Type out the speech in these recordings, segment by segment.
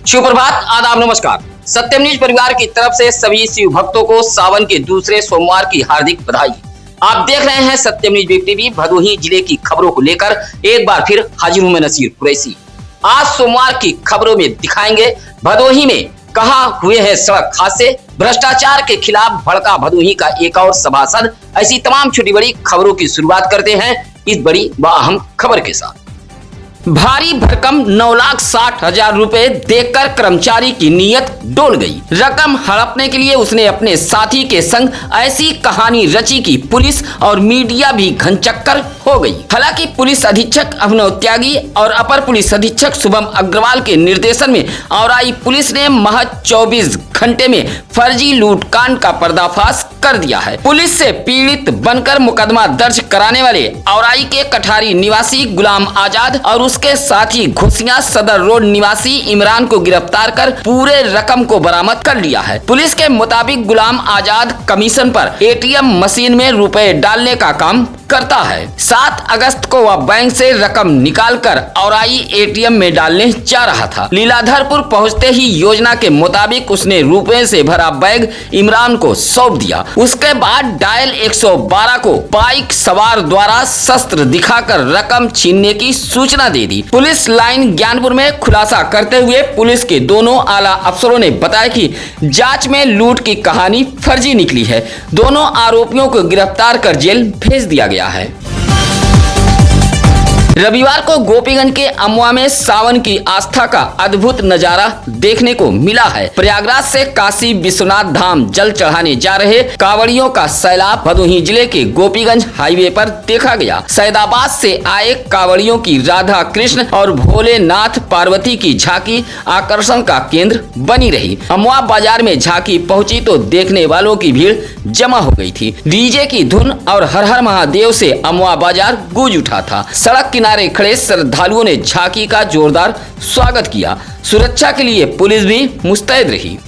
सुप्रभात, आदाब, नमस्कार। सत्यम न्यूज परिवार की तरफ से सभी शिव भक्तों को सावन के दूसरे सोमवार की हार्दिक बधाई। आप देख रहे हैं सत्यम न्यूज वेब टीवी। भदोही जिले की खबरों को लेकर एक बार फिर हाजिर हूं मैं नसीर कुरैशी। आज सोमवार की खबरों में दिखाएंगे भदोही में कहां हुए हैं सड़क हादसे, भ्रष्टाचार के खिलाफ भड़का भदोही का एक और सभासद। ऐसी तमाम छोटी बड़ी खबरों की शुरुआत करते हैं इस बड़ी व अहम खबर के साथ। भारी भरकम 9,60,000 रुपए देकर कर्मचारी की नीयत डोल गई। रकम हड़पने के लिए उसने अपने साथी के संग ऐसी कहानी रची कि पुलिस और मीडिया भी घनचक्कर हो गई। हालांकि पुलिस अधीक्षक अभिनव त्यागी और अपर पुलिस अधीक्षक शुभम अग्रवाल के निर्देशन में औराई पुलिस ने महज 24 घंटे में फर्जी लूटकांड का पर्दाफाश कर दिया है। पुलिस से पीड़ित बनकर मुकदमा दर्ज कराने वाले औराई के कठारी निवासी गुलाम आजाद और उसके साथी घुसिया सदर रोड निवासी इमरान को गिरफ्तार कर पूरे रकम को बरामद कर लिया है। पुलिस के मुताबिक गुलाम आजाद कमीशन पर एटीएम मशीन में रुपए डालने का काम करता है। 7 अगस्त को वह बैंक से रकम निकालकर औराई एटीएम में डालने जा रहा था। लीलाधरपुर पहुंचते ही योजना के मुताबिक उसने रुपए से भरा बैग इमरान को सौंप दिया। उसके बाद डायल 112 को बाइक सवार द्वारा शस्त्र दिखाकर रकम छीनने की सूचना दे दी। पुलिस लाइन ज्ञानपुर में खुलासा करते हुए पुलिस के दोनों आला अफसरों ने बताया कि जांच में लूट की कहानी फर्जी निकली है। दोनों आरोपियों को गिरफ्तार कर जेल भेज दिया गया है। रविवार को गोपीगंज के अमवा में सावन की आस्था का अद्भुत नजारा देखने को मिला है। प्रयागराज से काशी विश्वनाथ धाम जल चढ़ाने जा रहे कांवड़ियों का सैलाब भदोही जिले के गोपीगंज हाईवे पर देखा गया। सैदाबाद से आए कांवड़ियों की राधा कृष्ण और भोलेनाथ पार्वती की झांकी आकर्षण का केंद्र बनी रही। अमवा बाजार में झांकी पहुंची तो देखने वालों की भीड़ जमा हो गई थी। डीजे की धुन और हर हर महादेव से अमवा बाजार गूंज उठा था। सड़क किनारे खड़े श्रद्धालुओं ने झांकी का जोरदार स्वागत किया। सुरक्षा के लिए पुलिस भी मुस्तैद रही।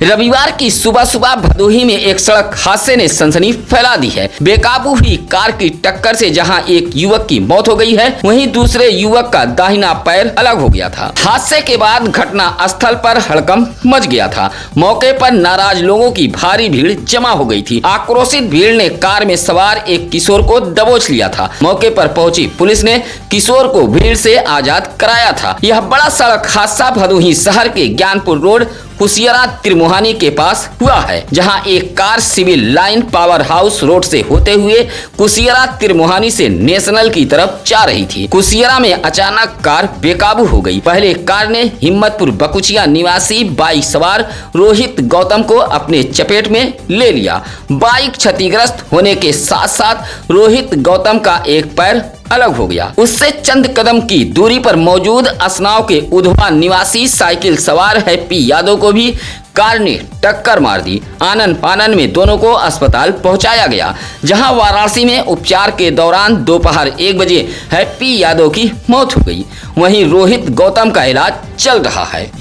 रविवार की सुबह सुबह भदोही में एक सड़क हादसे ने सनसनी फैला दी है। बेकाबू हुई कार की टक्कर से जहां एक युवक की मौत हो गई है, वहीं दूसरे युवक का दाहिना पैर अलग हो गया था। हादसे के बाद घटना स्थल पर हड़कंप मच गया था। मौके पर नाराज लोगों की भारी भीड़ जमा हो गई थी। आक्रोशित भीड़ ने कार में सवार एक किशोर को दबोच लिया था। मौके पर पहुंची पुलिस ने किशोर को भीड़ से आजाद कराया था। यह बड़ा सड़क हादसा भदोही शहर के ज्ञानपुर रोड कुसियरा त्रिमोहानी के पास हुआ है, जहां एक car civil line power house road से होते हुए कुसियरा त्रिमोहानी से नेशनल की तरफ जा रही थी। कुसियरा में अचानक कार बेकाबू हो गई। पहले कार ने हिम्मतपुर बकुचिया निवासी बाइक सवार रोहित गौतम को अपने चपेट में ले लिया। बाइक क्षतिग्रस्त होने के साथ साथ रोहित गौतम का एक पैर अलग हो गया। उससे चंद कदम की दूरी पर मौजूद असनाव के उधवा निवासी साइकिल सवार हैप्पी यादव को भी कार ने टक्कर मार दी। आनन फानन में दोनों को अस्पताल पहुंचाया गया, जहां वाराणसी में उपचार के दौरान दोपहर 1 बजे हैप्पी यादव की मौत हो गई। वहीं रोहित गौतम का इलाज चल रहा है।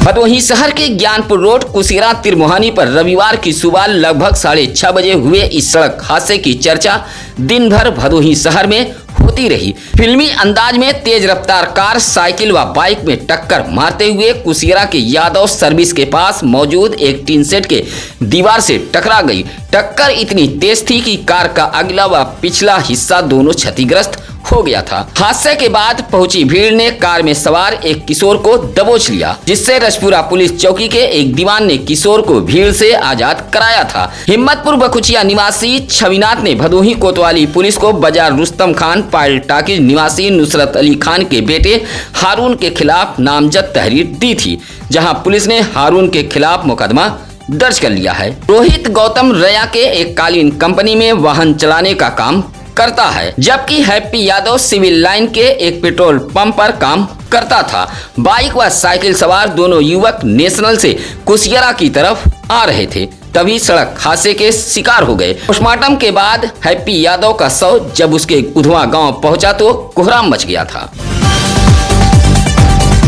भदोही शहर के ज्ञानपुर रोड कुसियरा त्रिमोहानी पर रविवार की सुबह लगभग 6:30 बजे हुए इस सड़क हादसे की चर्चा दिन भर भदोही शहर में होती रही। फिल्मी अंदाज में तेज रफ्तार कार साइकिल व बाइक में टक्कर मारते हुए कुसियरा के यादव सर्विस के पास मौजूद एक टीन सेट के दीवार से टकरा गई। टक्कर इतनी तेज थी कि कार का अगला व पिछला हिस्सा दोनों क्षतिग्रस्त हो गया था। हादसे के बाद पहुंची भीड़ ने कार में सवार एक किशोर को दबोच लिया, जिससे रजपुरा पुलिस चौकी के एक दीवान ने किशोर को भीड़ से आजाद कराया था। हिम्मतपुर बकुचिया निवासी छविनाथ ने भदोही कोतवाली पुलिस को बाजार रुस्तम खान पायल टाकीज निवासी नुसरत अली खान के बेटे हारून के खिलाफ नामजद तहरीर दी थी, जहाँ पुलिस ने हारून के खिलाफ मुकदमा दर्ज कर लिया है। रोहित गौतम रया के एक कालीन कंपनी में वाहन चलाने का काम करता है, जबकि हैप्पी यादव सिविल लाइन के एक पेट्रोल पंप पर काम करता था। बाइक व साइकिल सवार दोनों युवक नेशनल से कुसियरा की तरफ आ रहे थे, तभी सड़क हादसे के शिकार हो गए। पोस्टमार्टम के बाद हैप्पी यादव का शव जब उसके उधवा गांव पहुंचा तो कोहराम मच गया था।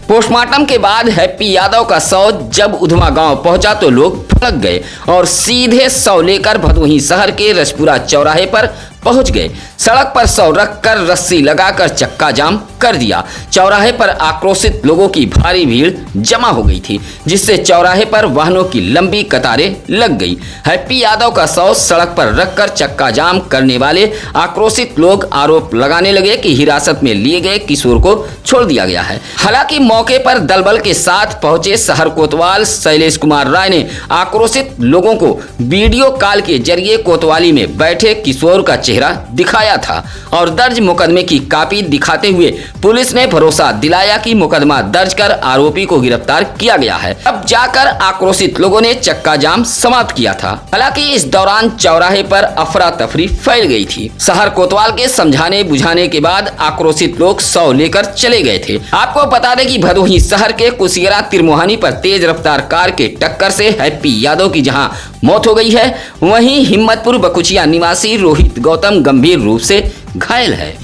पोस्टमार्टम के बाद हैप्पी यादव का शव जब उधमा गांव पहुंचा तो लोग भड़क गए और सीधे शव लेकर भदोही शहर के रजपुरा चौराहे पर पहुंच गए। सड़क पर शव रखकर रस्सी लगाकर चक्का जाम कर दिया। चौराहे पर आक्रोशित लोगों की भारी भीड़ जमा हो गई थी, जिससे चौराहे पर वाहनों की लंबी कतारें लग गई। हैप्पी यादव का शव सड़क पर रखकर चक्का जाम करने वाले आक्रोशित लोग आरोप लगाने लगे कि हिरासत में लिए गए किशोर को छोड़ दिया गया है। हालांकि मौके पर दलबल के साथ पहुंचे शहर कोतवाल शैलेश कुमार राय ने आक्रोशित लोगों को वीडियो कॉल के जरिए कोतवाली में बैठे किशोर का चेहरा दिखाया था और दर्ज मुकदमे की कॉपी दिखाते हुए पुलिस ने भरोसा दिलाया कि मुकदमा दर्ज कर आरोपी को गिरफ्तार किया गया है। अब जाकर आक्रोशित लोगों ने चक्का जाम समाप्त किया था। हालांकि इस दौरान चौराहे पर अफरा तफरी फैल गई थी। शहर कोतवाल के समझाने बुझाने के बाद आक्रोशित लोग शव लेकर चले गए थे। आपको बता दें कि भदोही शहर के कुशीरा तिरमोहानी पर तेज रफ्तार कार के टक्कर से हैप्पी यादव की जहां मौत हो गई है, वहीं हिम्मतपुर बकुचिया निवासी रोहित गौतम गंभीर रूप से घायल है।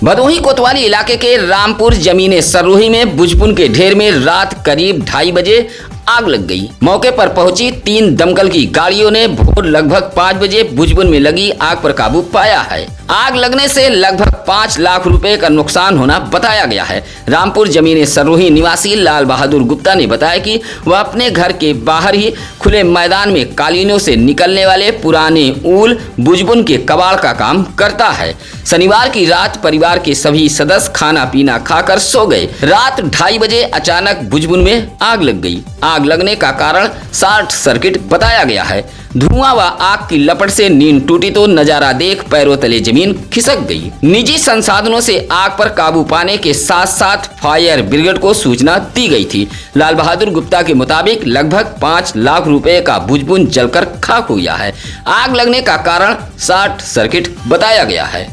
भदोही कोतवाली इलाके के रामपुर जमीने सरोही में बुजपुन के ढेर में रात करीब 2:30 बजे आग लग गई। मौके पर पहुंची 3 दमकल की गाड़ियों ने भोर लगभग 5 बजे बुजपुन में लगी आग पर काबू पाया है। आग लगने से लगभग 5 लाख रुपए का नुकसान होना बताया गया है। रामपुर जमीने सरोही निवासी लाल बहादुर गुप्ता ने बताया कि वह अपने घर के बाहर ही खुले मैदान में कालीनों से निकलने वाले पुराने ऊल बुजबुन के कबाड़ का काम करता है। शनिवार की रात परिवार के सभी सदस्य खाना पीना खाकर सो गए। रात 2:30 बजे अचानक बुजबुन में आग लग गई। आग लगने का कारण शॉर्ट सर्किट बताया गया है। धुआं व आग की लपट से नींद टूटी तो नजारा देख पैरों तले जमीन खिसक गई। निजी संसाधनों से आग पर काबू पाने के साथ साथ फायर ब्रिगेड को सूचना दी गई थी। लाल बहादुर गुप्ता के मुताबिक लगभग 5 लाख रुपए का बुजबुन जलकर खाक हो गया है। आग लगने का कारण शॉर्ट सर्किट बताया गया है।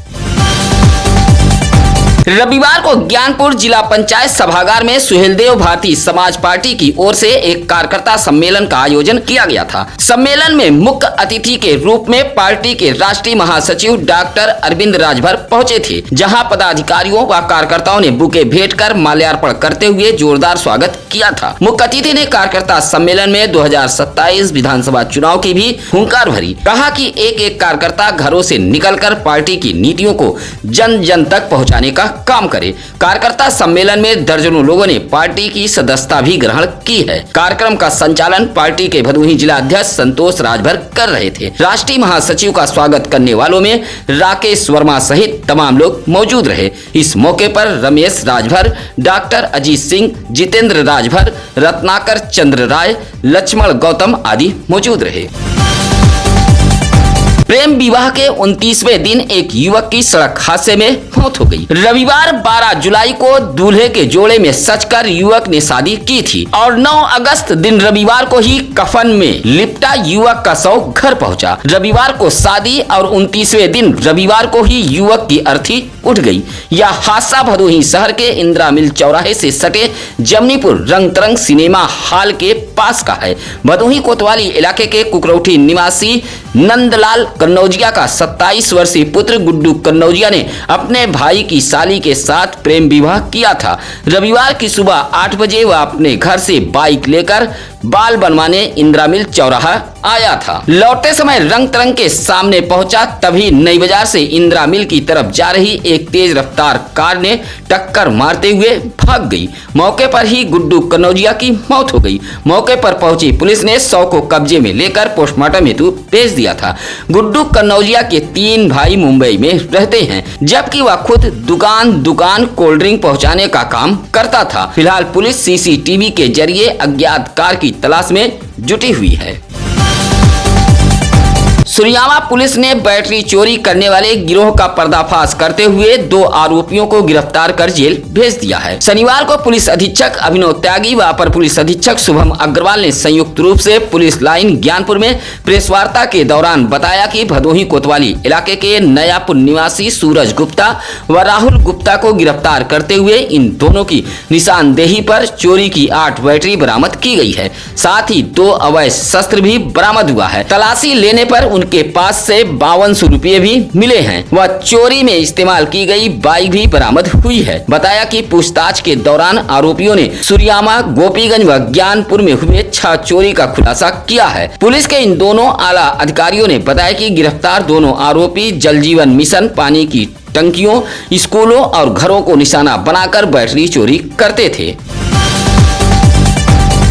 रविवार को ज्ञानपुर जिला पंचायत सभागार में सुहेलदेव भारतीय समाज पार्टी की ओर से एक कार्यकर्ता सम्मेलन का आयोजन किया गया था। सम्मेलन में मुख्य अतिथि के रूप में पार्टी के राष्ट्रीय महासचिव डॉक्टर अरविंद राजभर पहुंचे थे, जहां पदाधिकारियों व कार्यकर्ताओं ने बुके भेंट कर माल्यार्पण करते हुए जोरदार स्वागत किया था। मुख्य अतिथि ने कार्यकर्ता सम्मेलन में 2027 विधानसभा चुनाव की भी हुंकार भरी। कहा कि एक एक कार्यकर्ता घरों से निकलकर पार्टी की नीतियों को जन जन तक पहुँचाने का काम करे। कार्यकर्ता सम्मेलन में दर्जनों लोगों ने पार्टी की सदस्यता भी ग्रहण की है। कार्यक्रम का संचालन पार्टी के भदोही जिला अध्यक्ष संतोष राजभर कर रहे थे। राष्ट्रीय महासचिव का स्वागत करने वालों में राकेश वर्मा सहित तमाम लोग मौजूद रहे। इस मौके पर रमेश राजभर, डॉक्टर अजीत सिंह, जितेंद्र राजभर, रत्नाकर चंद्र राय, लक्ष्मण गौतम आदि मौजूद रहे। प्रेम विवाह के 29वें दिन एक युवक की सड़क हादसे में मौत हो गई। रविवार 12 जुलाई को दूल्हे के जोड़े में सजकर युवक ने शादी की थी और 9 अगस्त दिन रविवार को ही कफन में लिपटा युवक का शव घर पहुंचा। रविवार को शादी और 29वें दिन रविवार को ही युवक की अर्थी उठ गई। यह हादसा भदोही शहर के इंदिरा मिल चौराहे से सटे जमनीपुर रंग तरंग सिनेमा हॉल के पास का है। भदोही कोतवाली इलाके के कुकरौठी निवासी नंदलाल कन्नौजिया का 27 वर्षीय पुत्र गुड्डू कन्नौजिया ने अपने भाई की साली के साथ प्रेम विवाह किया था। रविवार की सुबह 8 बजे वह अपने घर से बाइक लेकर बाल बनवाने इंदिरा मिल चौराहा आया था। लौटते समय रंग तरंग के सामने पहुंचा, तभी नई बाजार से इंदिरा मिल की तरफ जा रही एक तेज रफ्तार कार ने टक्कर मारते हुए भाग गई। मौके पर ही गुड्डू कन्नौजिया की मौत हो गई। मौके पर पहुंची पुलिस ने शव को कब्जे में लेकर पोस्टमार्टम हेतु भेज दिया था। गुड्डू कन्नौजिया के 3 भाई मुंबई में रहते हैं, जबकि वह खुद दुकान कोल्ड ड्रिंक पहुंचाने का काम करता था। फिलहाल पुलिस सीसीटीवी के जरिए अज्ञात कार की तलाश में जुटी हुई है। सुरियामा पुलिस ने बैटरी चोरी करने वाले गिरोह का पर्दाफाश करते हुए 2 आरोपियों को गिरफ्तार कर जेल भेज दिया है। शनिवार को पुलिस अधीक्षक अभिनव त्यागी व अपर पुलिस अधीक्षक शुभम अग्रवाल ने संयुक्त रूप से पुलिस लाइन ज्ञानपुर में प्रेस वार्ता के दौरान बताया कि भदोही कोतवाली इलाके के नयापुर निवासी सूरज गुप्ता व राहुल गुप्ता को गिरफ्तार करते हुए इन दोनों की निशानदेही पर चोरी की 8 बैटरी बरामद की गई है। साथ ही 2 अवैध शस्त्र भी बरामद हुआ है। तलाशी लेने पर उनके पास से 5200 रुपये भी मिले हैं। वह चोरी में इस्तेमाल की गई बाइक भी बरामद हुई है। बताया कि पूछताछ के दौरान आरोपियों ने सुरियामा, गोपीगंज व ज्ञानपुर में हुए 6 चोरी का खुलासा किया है। पुलिस के इन दोनों आला अधिकारियों ने बताया कि गिरफ्तार दोनों आरोपी जल जीवन मिशन, पानी की टंकियों, स्कूलों और घरों को निशाना बनाकर बैटरी चोरी करते थे।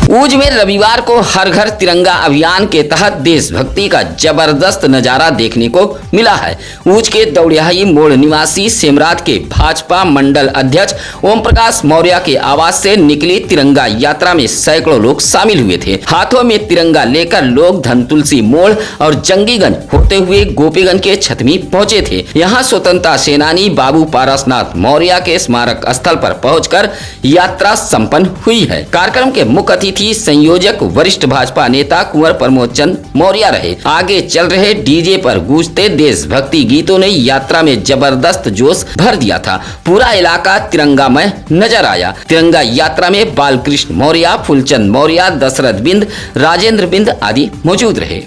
ऊज में रविवार को हर घर तिरंगा अभियान के तहत देशभक्ति का जबरदस्त नजारा देखने को मिला है। ऊज के दौड़ियाही मोड़ निवासी सेमरात के भाजपा मंडल अध्यक्ष ओम प्रकाश मौर्य के आवास से निकली तिरंगा यात्रा में सैकड़ों लोग शामिल हुए थे। हाथों में तिरंगा लेकर लोग धनतुलसी मोड़ और जंगीगंज होते हुए गोपीगंज के छतमी पहुंचे थे। यहाँ स्वतंत्रता सेनानी बाबू पारसनाथ मौर्य के स्मारक स्थल पर पहुंचकर यात्रा संपन्न हुई है। कार्यक्रम के मुख्य अतिथि संयोजक वरिष्ठ भाजपा नेता कुंवर प्रमोद चंद मौर्य रहे। आगे चल रहे डीजे पर गूंजते देशभक्ति गीतों ने यात्रा में जबरदस्त जोश भर दिया था। पूरा इलाका तिरंगामय नजर आया। तिरंगा यात्रा में बालकृष्ण मौर्य, फूलचंद मौर्य, दशरथ बिंद, राजेंद्र बिंद आदि मौजूद रहे।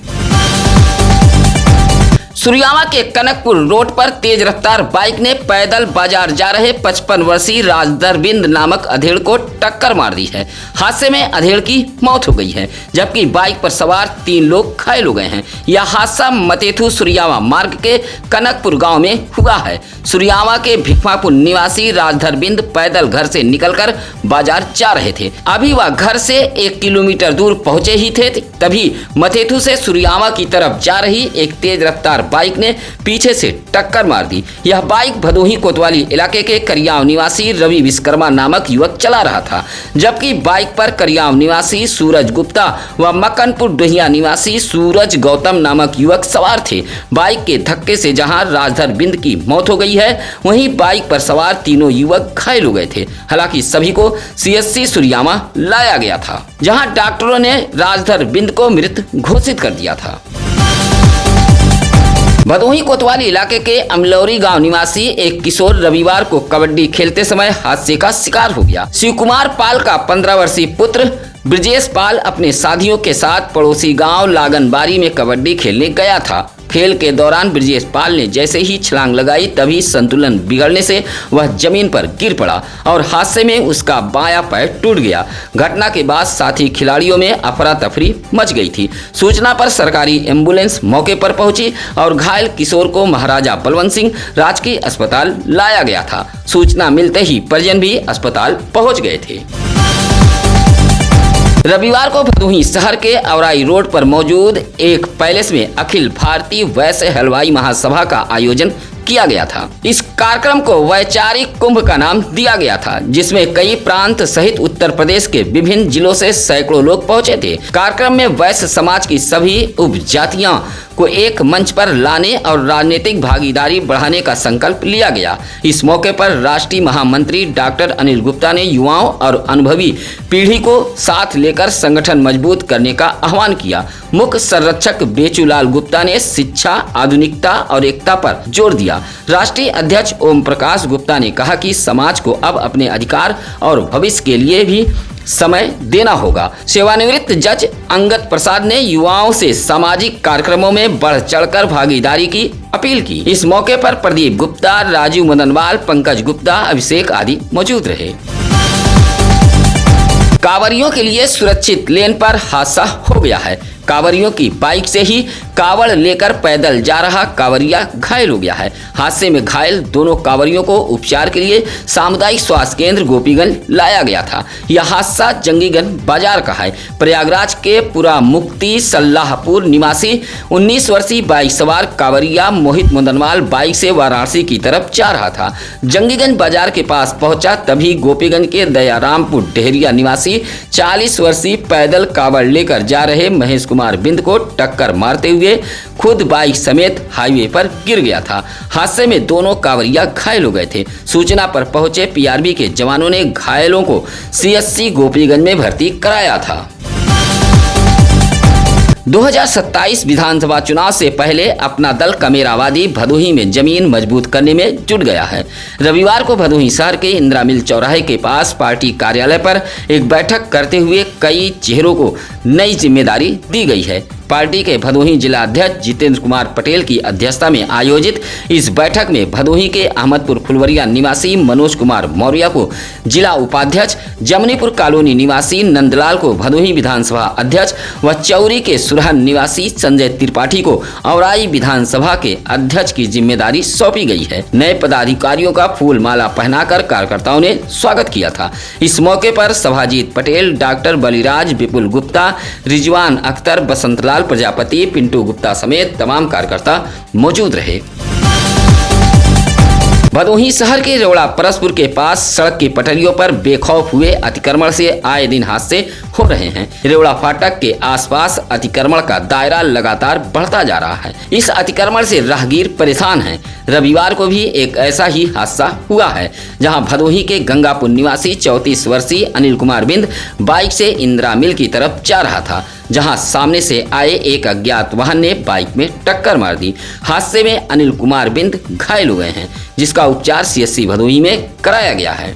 सुरियामा के कनकपुर रोड पर तेज रफ्तार बाइक ने पैदल बाजार जा रहे 55 वर्षीय राजधर बिंद नामक अधेड़ को टक्कर मार दी है। हादसे में अधेड़ की मौत हो गई है, जबकि बाइक पर सवार 3 लोग घायल हो गए हैं। यह हादसा मतेथु सुरियामा मार्ग के कनकपुर गांव में हुआ है। सुरियामा के भिखमापुर निवासी राजधर बिंद पैदल घर से निकलकर बाजार जा रहे थे। अभी वह घर से 1 किलोमीटर दूर पहुंचे ही थे, तभी मतेथु से सुरियामा की तरफ जा रही एक तेज रफ्तार बाइक ने पीछे से टक्कर मार दी। यह बाइक भदोही कोतवाली इलाके के करियाव निवासी रवि विश्वकर्मा नामक युवक चला रहा था, जबकि बाइक पर करियाव निवासी सूरज गुप्ता व मक्कनपुर डोहिया निवासी सूरज गौतम नामक युवक सवार थे। बाइक के धक्के से जहां राजधर बिंद की मौत हो गई है, वहीं बाइक पर सवार तीनों युवक घायल हो गए थे। हालांकि सभी को सीएससी सुरियामा लाया गया था, जहां डॉक्टरों ने राजधर बिंद को मृत घोषित कर दिया था। भदोही कोतवाली इलाके के अमलौरी गांव निवासी एक किशोर रविवार को कबड्डी खेलते समय हादसे का शिकार हो गया। शिव कुमार पाल का 15 वर्षीय पुत्र ब्रजेश पाल अपने साथियों के साथ पड़ोसी गांव लागनबारी में कबड्डी खेलने गया था। खेल के दौरान ब्रजेश पाल ने जैसे ही छलांग लगाई, तभी संतुलन बिगड़ने से वह जमीन पर गिर पड़ा और हादसे में उसका बायां पैर टूट गया। घटना के बाद साथी खिलाड़ियों में अफरा तफरी मच गई थी। सूचना पर सरकारी एम्बुलेंस मौके पर पहुंची और घायल किशोर को महाराजा बलवंत सिंह राजकीय अस्पताल लाया गया था। सूचना मिलते ही परिजन भी अस्पताल पहुंच गए थे। रविवार को भदोही शहर के औराई रोड पर मौजूद एक पैलेस में अखिल भारतीय वैश्य हलवाई महासभा का आयोजन किया गया था। इस कार्यक्रम को वैचारिक कुंभ का नाम दिया गया था, जिसमें कई प्रांत सहित उत्तर प्रदेश के विभिन्न जिलों से सैकड़ों लोग पहुंचे थे। कार्यक्रम में वैश्य समाज की सभी उपजातियां को एक मंच पर लाने और राजनीतिक भागीदारी बढ़ाने का संकल्प लिया गया। इस मौके पर राष्ट्रीय महामंत्री डॉक्टर अनिल गुप्ता ने युवाओं और अनुभवी पीढ़ी को साथ लेकर संगठन मजबूत करने का आह्वान किया। मुख्य संरक्षक बेचूलाल गुप्ता ने शिक्षा, आधुनिकता और एकता पर जोर दिया। राष्ट्रीय अध्यक्ष ओम प्रकाश गुप्ता ने कहा कि समाज को अब अपने अधिकार और भविष्य के लिए भी समय देना होगा। सेवानिवृत्त जज अंगद प्रसाद ने युवाओं से सामाजिक कार्यक्रमों में बढ़ चढ़कर भागीदारी की अपील की। इस मौके पर प्रदीप गुप्ता, राजू मदनवाल, पंकज गुप्ता, अभिषेक आदि मौजूद रहे। कांवरियों के लिए सुरक्षित लेन पर हादसा हो गया है। कांवरियों की बाइक से ही कावड़ लेकर पैदल जा रहा कांवरिया घायल हो गया है। हादसे में घायल दोनों कांवरियों को उपचार के लिए सामुदायिक स्वास्थ्य केंद्र गोपीगंज लाया गया था। यह हादसा जंगीगंज बाजार का है। प्रयागराज के पुरा मुक्ति सल्लाहपुर निवासी 19 वर्षीय बाइक सवार कांवरिया मोहित मदनवाल बाइक से वाराणसी की तरफ जा रहा था। जंगीगंज बाजार के पास पहुंचा, तभी गोपीगंज के दयारामपुर डेहरिया निवासी 40 वर्षीय पैदल कावड़ लेकर जा रहे महेश कुमार बिंद को टक्कर मारते हुए खुद बाइक समेत हाईवे पर गिर गया था। हादसे में दोनों कांवरिया घायल हो गए थे। सूचना पर पहुंचे पीआरबी के जवानों ने घायलों को सीएससी गोपीगंज में भर्ती कराया था। 2027 विधानसभा चुनाव से पहले अपना दल कमेरावादी भदोही में जमीन मजबूत करने में जुट गया है। रविवार को भदोही शहर के इंदिरा मिल चौराहे के पास पार्टी कार्यालय पर एक बैठक करते हुए कई चेहरों को नई जिम्मेदारी दी गई है। पार्टी के भदोही जिला अध्यक्ष जितेंद्र कुमार पटेल की अध्यक्षता में आयोजित इस बैठक में भदोही के अहमदपुर फुलवरिया निवासी मनोज कुमार मौर्य को जिला उपाध्यक्ष, जमनीपुर कॉलोनी निवासी नंदलाल को भदोही विधानसभा अध्यक्ष व चौरी के सुरहन निवासी संजय त्रिपाठी को औराई विधानसभा के अध्यक्ष की जिम्मेदारी सौंपी गई है। नए पदाधिकारियों का फूल माला पहनाकर कार्यकर्ताओं ने स्वागत किया था। इस मौके पर सभाजीत पटेल, डॉक्टर बलिराज, विपुल गुप्ता, रिजवान अख्तर, बसंतलाल प्रजापति, पिंटू गुप्ता समेत तमाम कार्यकर्ता मौजूद रहे। भदोही शहर के रेवड़ा परसपुर के पास सड़क की पटरियों पर बेखौफ हुए अतिक्रमण से आए दिन हादसे हो रहे हैं। रेवड़ा फाटक के आसपास अतिक्रमण का दायरा लगातार बढ़ता जा रहा है। इस अतिक्रमण से राहगीर परेशान हैं। रविवार को भी एक ऐसा ही हादसा हुआ है, जहां भदोही के गंगापुर निवासी 34 वर्षीय अनिल कुमार बिंद बाइक से इंदिरा मिल की तरफ जा रहा था, जहां सामने से आए एक अज्ञात वाहन ने बाइक में टक्कर मार दी। हादसे में अनिल कुमार बिंद घायल हुए हैं, जिसका उपचार CSC भदोही में कराया गया है।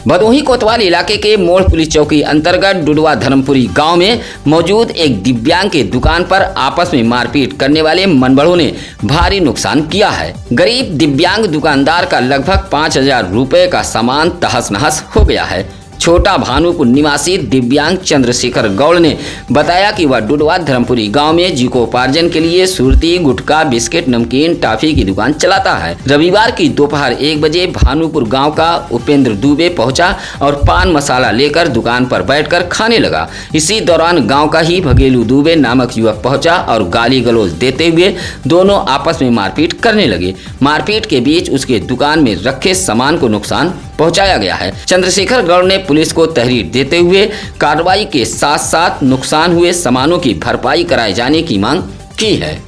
भदोही कोतवाल इलाके के मोड़ पुलिस चौकी अंतर्गत डुडवा धर्मपुरी गांव में मौजूद एक दिव्यांग के दुकान पर आपस में मारपीट करने वाले मनबड़ों ने भारी नुकसान किया है। गरीब दिव्यांग दुकानदार का लगभग 5,000 रुपए का सामान तहस नहस हो गया है। छोटा भानुपुर निवासी दिव्यांग चंद्रशेखर गौड़ ने बताया कि वह डुडवा धर्मपुरी गांव में जीविकोपार्जन के लिए सुरती, गुटखा, बिस्किट, नमकीन, टॉफी की दुकान चलाता है। रविवार की दोपहर 1 बजे भानुपुर गांव का उपेंद्र दुबे पहुंचा और पान मसाला लेकर दुकान पर बैठकर खाने लगा। इसी दौरान गांव का ही भगेलू दुबे नामक युवक पहुंचा और गाली गलौज देते हुए दोनों आपस में मारपीट करने लगे। मारपीट के बीच उसके दुकान में रखे सामान को नुकसान पहुंचाया गया है। चंद्रशेखर गौड़ ने पुलिस को तहरीर देते हुए कार्रवाई के साथ साथ नुकसान हुए सामानों की भरपाई कराए जाने की मांग की है।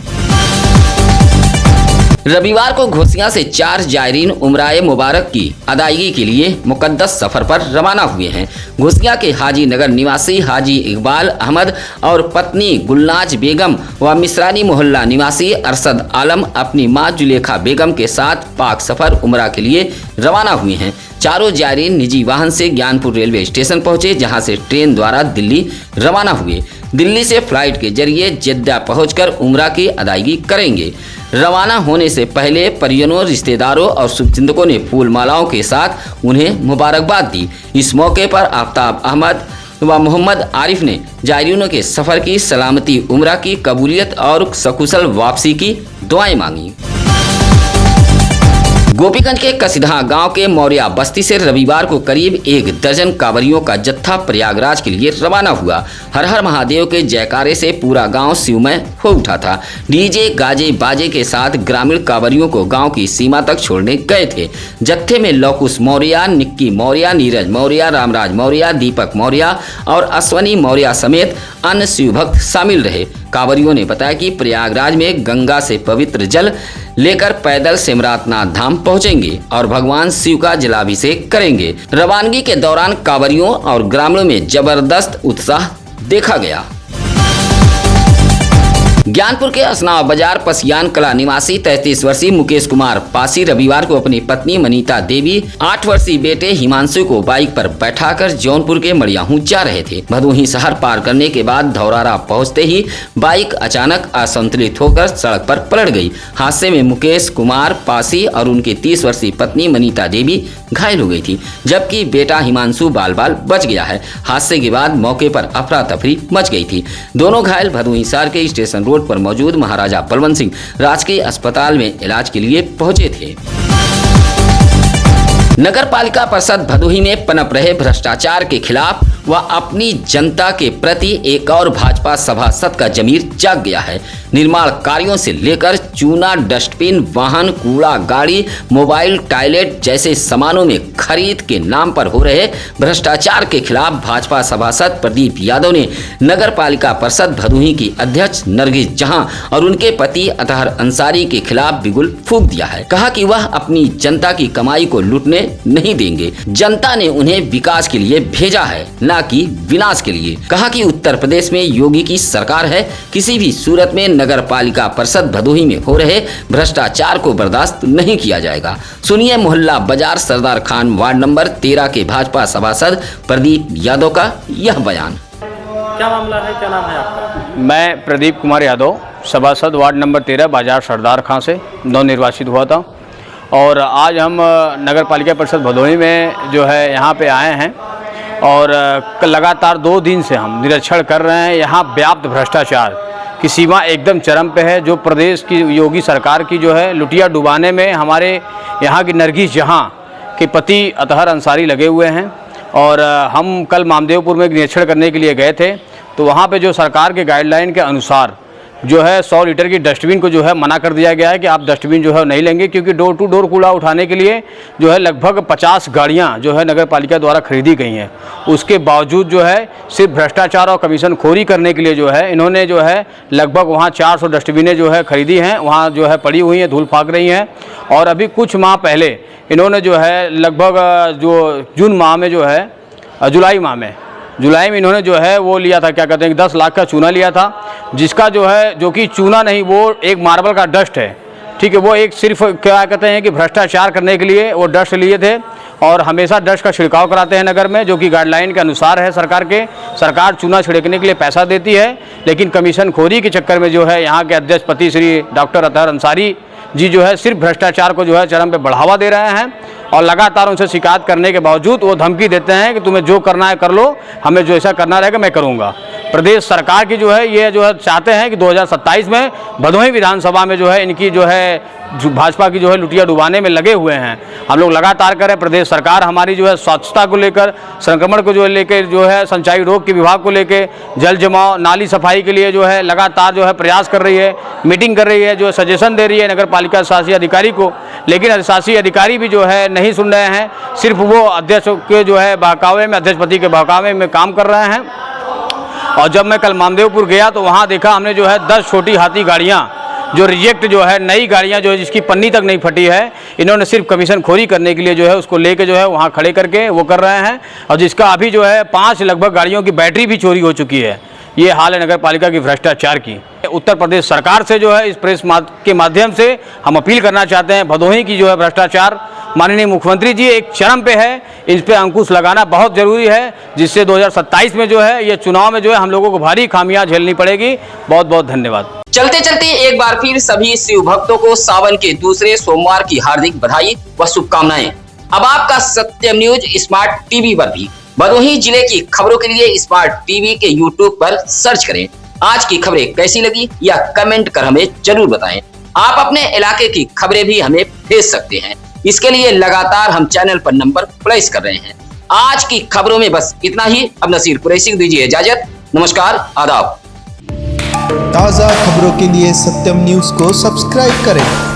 रविवार को घोसियां से 4 जायरीन उम्राए मुबारक की अदायगी के लिए मुकद्दस सफर पर रवाना हुए हैं। घोसियां के हाजी नगर निवासी हाजी इकबाल अहमद और पत्नी गुलनाज बेगम व मिसरानी मोहल्ला निवासी अरशद आलम अपनी मां जुलेखा बेगम के साथ पाक सफर उमरा के लिए रवाना हुए हैं। चारों जायरीन निजी वाहन से ज्ञानपुर रेलवे स्टेशन पहुंचे, जहां से ट्रेन द्वारा दिल्ली रवाना हुए। दिल्ली से फ्लाइट के जरिए जेद्दा पहुंचकर उमरा की अदायगी करेंगे। रवाना होने से पहले परिजनों, रिश्तेदारों और शुभचिंतकों ने फूल मालाओं के साथ उन्हें मुबारकबाद दी। इस मौके पर आफ्ताब अहमद व मोहम्मद आरिफ ने जायरीनों के सफर की सलामती, उमरा की कबूलियत और सकुशल वापसी की दुआएं मांगी। गोपीगंज के कसिधा गांव के मौर्या बस्ती से रविवार को करीब 1 दर्जन कांवरियों का जत्था प्रयागराज के लिए रवाना हुआ। हर हर महादेव के जयकारे से पूरा गांव शिवमय हो उठा था। डीजे, गाजे, बाजे के साथ ग्रामीण कांवरियों को गांव की सीमा तक छोड़ने गए थे। जत्थे में लौकुश मौर्य, निक्की मौर्य, नीरज मौर्य, रामराज मौर्य, दीपक मौर्य और अश्वनी मौर्य समेत अन्य शिवभक्त शामिल रहे। कांवरियों ने बताया कि प्रयागराज में गंगा से पवित्र जल लेकर पैदल सिमरातनाथ धाम पहुंचेंगे और भगवान शिव का जलाभिषेक करेंगे। रवानगी के दौरान कांवरियों और ग्रामीणों में जबरदस्त उत्साह देखा गया। ज्ञानपुर के असनाव बाजार पसियान कला निवासी 33 वर्षीय मुकेश कुमार पासी रविवार को अपनी पत्नी मनीता देवी, 8 वर्षीय बेटे हिमांशु को बाइक पर बैठाकर जौनपुर के मड़ियाहू जा रहे थे। भदोही शहर पार करने के बाद धौरारा पहुंचते ही बाइक अचानक असंतुलित होकर सड़क पर पलट गई। हादसे में मुकेश कुमार पासी और उनकी 30 वर्षीय पत्नी मनीता देवी घायल हो गई थी, जबकि बेटा हिमांशु बाल बाल बच गया है। हादसे के बाद मौके पर अफरा तफरी मच गई थी। दोनों घायल भदोही शहर के स्टेशन रोड पर मौजूद महाराजा बलवंत सिंह राजकीय अस्पताल में इलाज के लिए पहुंचे थे। नगर पालिका परिषद भदोही में पनप रहे भ्रष्टाचार के खिलाफ व अपनी जनता के प्रति एक और भाजपा सभासद का जमीर जाग गया है। निर्माण कार्यों से लेकर चूना, डस्टबिन, वाहन, कूड़ा गाड़ी, मोबाइल, टॉयलेट जैसे सामानों में खरीद के नाम पर हो रहे भ्रष्टाचार के खिलाफ भाजपा सभासद प्रदीप यादव ने नगर पालिका परिषद भदोही की अध्यक्ष नरगिस जहां और उनके पति अतहर अंसारी के खिलाफ बिगुल फूंक दिया है। कहा कि वह अपनी जनता की कमाई को लूटने नहीं देंगे। जनता ने उन्हें विकास के लिए भेजा है, न कि विनाश के लिए। कहा कि उत्तर प्रदेश में योगी की सरकार है, किसी भी सूरत में नगर पालिका परिषद भदोही में हो रहे भ्रष्टाचार को बर्दाश्त नहीं किया जाएगा। सुनिए मोहल्ला बाजार सरदार खान वार्ड नंबर 13 के भाजपा सभासद प्रदीप यादव का यह बयान। क्या मामला है, क्या नाम है आपका? मैं प्रदीप कुमार यादव, सभासद वार्ड नंबर 13 बाजार सरदार खां से नवनिर्वाचित हुआ था और आज हम नगर पालिका परिषद भदोही में जो है यहाँ पे आए हैं और लगातार 2 दिन से हम निरीक्षण कर रहे हैं। यहाँ व्याप्त भ्रष्टाचार की सीमा एकदम चरम पे है। जो प्रदेश की योगी सरकार की जो है लुटिया डुबाने में हमारे यहाँ की नरगिस जहाँ के पति अतहर अंसारी लगे हुए हैं और हम कल मामदेवपुर में निरीक्षण करने के लिए गए थे तो वहाँ पे जो सरकार के गाइडलाइन के अनुसार जो है 100 लीटर की डस्टबिन को जो है मना कर दिया गया है कि आप डस्टबिन जो है नहीं लेंगे, क्योंकि डोर टू डोर कूड़ा उठाने के लिए जो है लगभग 50 गाड़ियाँ जो है नगर पालिका द्वारा खरीदी गई हैं। उसके बावजूद जो है सिर्फ भ्रष्टाचार और कमीशन खोरी करने के लिए जो है इन्होंने जो है लगभग वहाँ 400 डस्टबिनें जो है खरीदी हैं, वहाँ जो है पड़ी हुई हैं, धूल फाक रही हैं। और अभी कुछ माह पहले इन्होंने जो है लगभग जो जून माह में जो है जुलाई में इन्होंने जो है वो लिया था, क्या कहते हैं, 10 लाख का चूना लिया था, जिसका जो है जो कि चूना नहीं, वो एक मार्बल का डस्ट है। ठीक है, वो एक सिर्फ क्या कहते हैं कि भ्रष्टाचार करने के लिए वो डस्ट लिए थे और हमेशा डस्ट का छिड़काव कराते हैं नगर में, जो कि गाइडलाइन के अनुसार है सरकार चूना छिड़कने के लिए पैसा देती है, लेकिन कमीशन खोरी के चक्कर में जो है यहाँ के अध्यक्ष पति श्री डॉक्टर अतहर अंसारी जी जो है सिर्फ भ्रष्टाचार को जो है चरम पे बढ़ावा दे रहे हैं और लगातार उनसे शिकायत करने के बावजूद वो धमकी देते हैं कि तुम्हें जो करना है कर लो, हमें जो ऐसा करना रहेगा मैं करूंगा। प्रदेश सरकार की जो है ये जो है चाहते हैं कि 2027 में भदोही विधानसभा में जो है इनकी जो है भाजपा की जो है लुटिया डुबाने में लगे हुए हैं। हम लोग लगातार करें, प्रदेश सरकार हमारी जो है स्वच्छता को लेकर, संक्रमण को जो लेकर जो है सिंचाई रोग के विभाग को लेकर, जल जमाव, नाली सफाई के लिए जो है लगातार जो है प्रयास कर रही है, मीटिंग कर रही है, जो सजेशन दे रही है नगर पालिका शासी अधिकारी को, लेकिन अधिशासी अधिकारी भी जो है नहीं सुन रहे हैं। सिर्फ वो अध्यक्ष के जो है बहकावे में, अध्यक्ष पति के बहकावे में काम कर रहे हैं। और जब मैं कल मामदेवपुर गया तो वहाँ देखा हमने जो है 10 छोटी हाथी गाड़ियाँ जो रिजेक्ट जो है, नई गाड़ियाँ जो है जिसकी पन्नी तक नहीं फटी है, इन्होंने सिर्फ कमीशन खोरी करने के लिए जो है उसको लेके जो है वहाँ खड़े करके वो कर रहे हैं और जिसका अभी जो है 5 लगभग गाड़ियों की बैटरी भी चोरी हो चुकी है। ये हाल है नगर पालिका की भ्रष्टाचार की। उत्तर प्रदेश सरकार से जो है इस प्रेस के माध्यम से हम अपील करना चाहते हैं, भदोही की जो है भ्रष्टाचार माननीय मुख्यमंत्री जी एक चरम पे है, इस पे अंकुश लगाना बहुत ज़रूरी है, जिससे 2027 में जो है ये चुनाव में जो है हम लोगों को भारी खामियां झेलनी पड़ेगी। बहुत बहुत धन्यवाद। चलते चलते एक बार फिर सभी शिव भक्तों को सावन के दूसरे सोमवार की हार्दिक बधाई व शुभकामनाएं। अब आपका सत्यम न्यूज स्मार्ट टीवी पर भी भदोही जिले की खबरों के लिए स्मार्ट टीवी के यूट्यूब पर सर्च करें। आज की खबरें कैसी लगी या कमेंट कर हमें जरूर बताएं। आप अपने इलाके की खबरें भी हमें भेज सकते हैं, इसके लिए लगातार हम चैनल पर नंबर प्लेस कर रहे हैं। आज की खबरों में बस इतना ही। अब नसीर कुरैशी को दीजिए इजाजत। नमस्कार, आदाब। ताज़ा खबरों के लिए सत्यम न्यूज़ को सब्सक्राइब करें।